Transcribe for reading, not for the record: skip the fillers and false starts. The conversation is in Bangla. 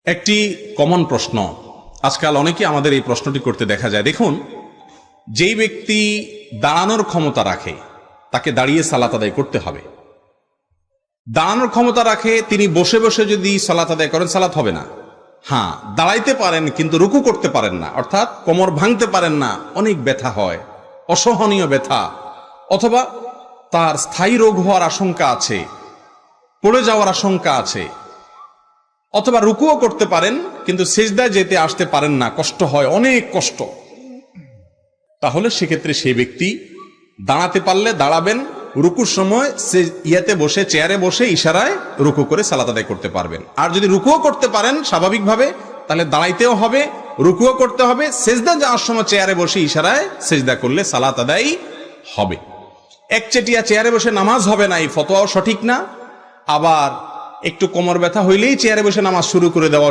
একটি কমন প্রশ্ন, আজকাল অনেকে আমাদের এই প্রশ্নটি করতে দেখা যায়। দেখুন, যেই ব্যক্তি দাঁড়ানোর ক্ষমতা রাখে তাকে দাঁড়িয়ে সালাত আদায় করতে হবে। দাঁড়ানোর ক্ষমতা রাখে তিনি বসে বসে যদি সালাত আদায় করেন সালাত হবে না। হ্যাঁ, দাঁড়াইতে পারেন কিন্তু রুকু করতে পারেন না, অর্থাৎ কোমর ভাঙতে পারেন না, অনেক ব্যথা হয়, অসহনীয় ব্যথা, অথবা তার স্থায়ী রোগ হওয়ার আশঙ্কা আছে, পড়ে যাওয়ার আশঙ্কা আছে, অথবা রুকুও করতে পারেন কিন্তু সিজদায় যেতে আসতে পারেন না, কষ্ট হয়, অনেক কষ্ট। তাহলে সেক্ষেত্রে সেই ব্যক্তি দাঁড়াতে পারলে দাঁড়াবেন, রুকুর সময় সে বসে চেয়ারে বসে ইশারায় রুকু করে সালাত আদায় করতে পারবেন। আর যদি রুকুও করতে পারেন স্বাভাবিকভাবে, তাহলে দাঁড়াইতেও হবে, রুকুও করতে হবে, সেজদা যাওয়ার সময় চেয়ারে বসে ইশারায় সেজদা করলে সালাত আদায় হবে। একচেটিয়া চেয়ারে বসে নামাজ হবে না, এই ফতোয়াও সঠিক না। আবার একটু কোমর ব্যথা হইলেই চেয়ারে বসে নামাজ শুরু করে দেওয়া